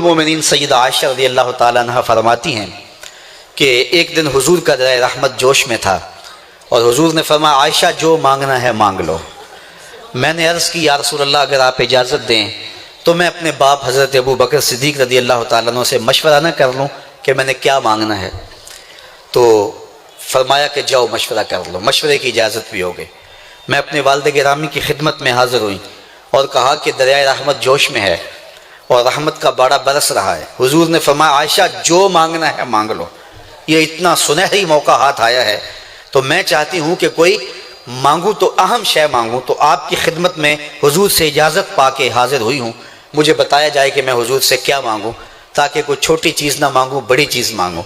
المومنین سیدہ عائشہ رضی اللہ تعالیٰ عنہ فرماتی ہیں کہ ایک دن حضور کا دریا رحمت جوش میں تھا اور حضور نے فرمایا عائشہ جو مانگنا ہے مانگ لو۔ میں نے عرض کی یا رسول اللہ اگر آپ اجازت دیں تو میں اپنے باپ حضرت ابو بکر صدیق رضی اللہ تعالیٰ عنہ سے مشورہ نہ کر لوں کہ میں نے کیا مانگنا ہے؟ تو فرمایا کہ جاؤ مشورہ کر لو، مشورے کی اجازت بھی ہوگی۔ میں اپنے والد گرامی کی خدمت میں حاضر ہوئی اور کہا کہ دریائے رحمت جوش میں ہے اور رحمت کا باڑا برس رہا ہے۔ حضور نے فرمایا عائشہ جو مانگنا ہے مانگ لو، یہ اتنا سنہری موقع ہاتھ آیا ہے تو میں چاہتی ہوں کہ کوئی مانگوں تو اہم شے مانگوں، تو آپ کی خدمت میں حضور سے اجازت پا کے حاضر ہوئی ہوں، مجھے بتایا جائے کہ میں حضور سے کیا مانگوں تاکہ کوئی چھوٹی چیز نہ مانگوں، بڑی چیز مانگوں۔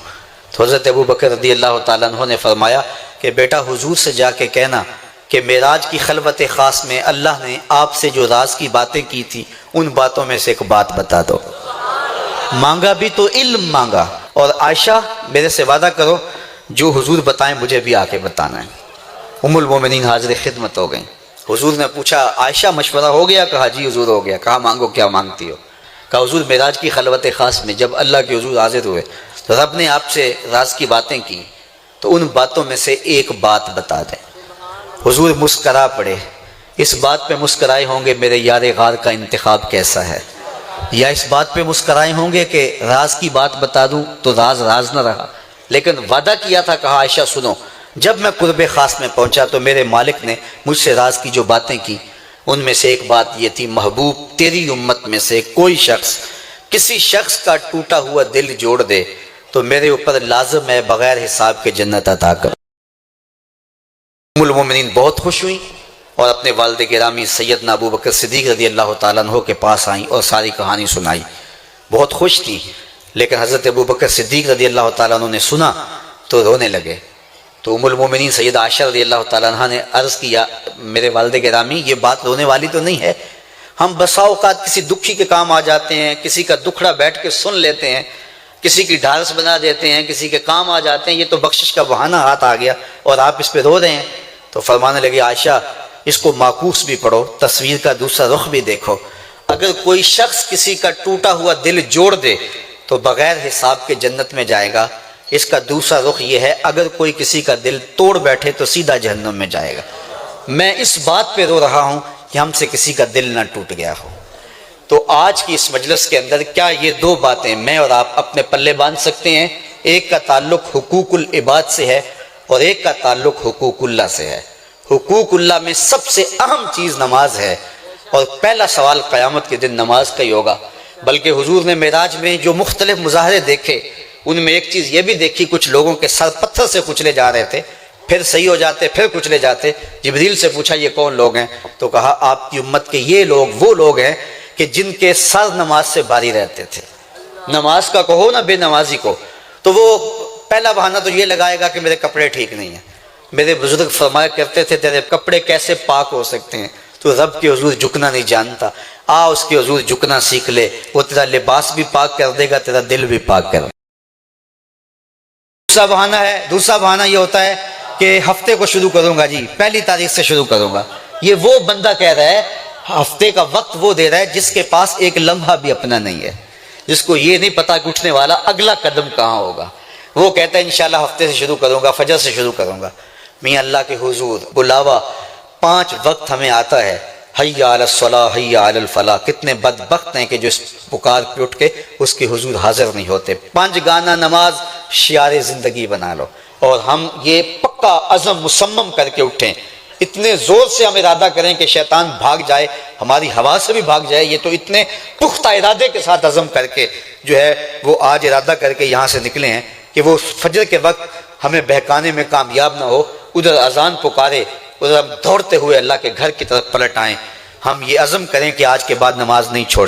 تو حضرت ابو بکر رضی اللہ تعالیٰ عنہ نے فرمایا کہ بیٹا حضور سے جا کے کہنا کہ معراج کی خلوت خاص میں اللہ نے آپ سے جو راز کی باتیں کی تھی ان باتوں میں سے ایک بات بتا دو۔ مانگا بھی تو علم مانگا، اور عائشہ میرے سے وعدہ کرو جو حضور بتائیں مجھے بھی آ کے بتانا ہے۔ ام المومنین حاضر خدمت ہو گئیں۔ حضور نے پوچھا عائشہ مشورہ ہو گیا؟ کہا جی حضور ہو گیا۔ کہا مانگو کیا مانگتی ہو؟ کہا حضور معراج کی خلوت خاص میں جب اللہ کے حضور حاضر ہوئے تو رب نے آپ سے راز کی باتیں کی تو ان باتوں میں سے ایک بات بتا دیں۔ حضور مسکرا پڑے، اس بات پہ مسکرائے ہوں گے میرے یار غار کا انتخاب کیسا ہے، یا اس بات پہ مسکرائے ہوں گے کہ راز کی بات بتا دوں تو راز راز نہ رہا، لیکن وعدہ کیا تھا۔ کہا عائشہ سنو، جب میں قرب خاص میں پہنچا تو میرے مالک نے مجھ سے راز کی جو باتیں کی ان میں سے ایک بات یہ تھی محبوب تیری امت میں سے کوئی شخص کسی شخص کا ٹوٹا ہوا دل جوڑ دے تو میرے اوپر لازم ہے بغیر حساب کے جنت عطا کر۔ ام المومنین بہت خوش ہوئیں اور اپنے والد گرامی سیدنا ابو بکر صدیق رضی اللہ تعالیٰ عنہ کے پاس آئیں اور ساری کہانی سنائی۔ بہت خوش تھی، لیکن حضرت ابو بکر صدیق رضی اللہ تعالیٰ عنہ نے سنا تو رونے لگے۔ تو ام المومنین سیدہ عائشہ رضی اللہ تعالیٰ عنہ نے عرض کیا میرے والد گرامی یہ بات رونے والی تو نہیں ہے، ہم بسا اوقات کسی دکھی کے کام آ جاتے ہیں، کسی کا دکھڑا بیٹھ کے سن لیتے ہیں، کسی کی ڈھارس بنا دیتے ہیں، کسی کے کام آ جاتے ہیں، یہ تو بخشش کا بہانہ ہاتھ آ گیا اور آپ اس پہ رو رہے ہیں۔ تو فرمانے لگے عائشہ اس کو معکوس بھی پڑھو، تصویر کا دوسرا رخ بھی دیکھو، اگر کوئی شخص کسی کا ٹوٹا ہوا دل جوڑ دے تو بغیر حساب کے جنت میں جائے گا، اس کا دوسرا رخ یہ ہے اگر کوئی کسی کا دل توڑ بیٹھے تو سیدھا جہنم میں جائے گا۔ میں اس بات پہ رو رہا ہوں کہ ہم سے کسی کا دل نہ ٹوٹ گیا ہو۔ تو آج کی اس مجلس کے اندر کیا یہ دو باتیں میں اور آپ اپنے پلے باندھ سکتے ہیں؟ ایک کا تعلق حقوق العباد سے ہے اور ایک کا تعلق حقوق اللہ سے ہے۔ حقوق اللہ میں سب سے اہم چیز نماز ہے، اور پہلا سوال قیامت کے دن نماز کا ہی ہوگا۔ بلکہ حضور نے معراج میں جو مختلف مظاہرے دیکھے ان میں ایک چیز یہ بھی دیکھی، کچھ لوگوں کے سر پتھر سے کچلے جا رہے تھے، پھر صحیح ہو جاتے، پھر کچلے جاتے۔ جبریل سے پوچھا یہ کون لوگ ہیں؟ تو کہا آپ کی امت کے یہ لوگ وہ لوگ ہیں کہ جن کے سر نماز سے بھاری رہتے تھے۔ نماز کا کہو نہ بے نمازی کو، تو وہ پہلا بہانہ تو یہ لگائے گا کہ میرے کپڑے ٹھیک نہیں ہیں۔ میرے بزرگ فرمایا کرتے تھے تیرے کپڑے کیسے پاک ہو سکتے ہیں؟ تو رب کے حضور جھکنا نہیں جانتا، آ اس کے حضور جھکنا سیکھ لے، وہ تیرا لباس بھی پاک کر دے گا، تیرا دل بھی پاک کر دے گا۔ دوسرا بہانہ ہے، دوسرا بہانہ یہ ہوتا ہے کہ ہفتے کو شروع کروں گا جی، پہلی تاریخ سے شروع کروں گا۔ یہ وہ بندہ کہہ رہا ہے، ہفتے کا وقت وہ دے رہا ہے جس کے پاس ایک لمحہ بھی اپنا نہیں ہے، جس کو یہ نہیں پتا کہ اٹھنے والا اگلا قدم کہاں ہوگا۔ وہ کہتا ہے انشاءاللہ ہفتے سے شروع کروں گا، فجر سے شروع کروں گا۔ میاں اللہ کے حضور بلاوا 5 وقت ہمیں آتا ہے، حی علی الصلاۃ حی علی الفلاح۔ کتنے بدبخت ہیں کہ جو اس پکار پہ اٹھ کے اس کے حضور حاضر نہیں ہوتے۔ 5 گانا نماز شعار زندگی بنا لو، اور ہم یہ پکا عزم مصمم کر کے اٹھیں، اتنے زور سے ہم ارادہ کریں کہ شیطان بھاگ جائے، ہماری ہوا سے بھی بھاگ جائے۔ یہ تو اتنے پختہ ارادے کے ساتھ عزم کر کے جو ہے وہ آج ارادہ کر کے یہاں سے نکلے ہیں کہ وہ فجر کے وقت ہمیں بہکانے میں کامیاب نہ ہو، ادھر اذان پکارے ادھر ہم دوڑتے ہوئے اللہ کے گھر کی طرف پلٹ آئیں۔ ہم یہ عزم کریں کہ آج کے بعد نماز نہیں چھوڑیں۔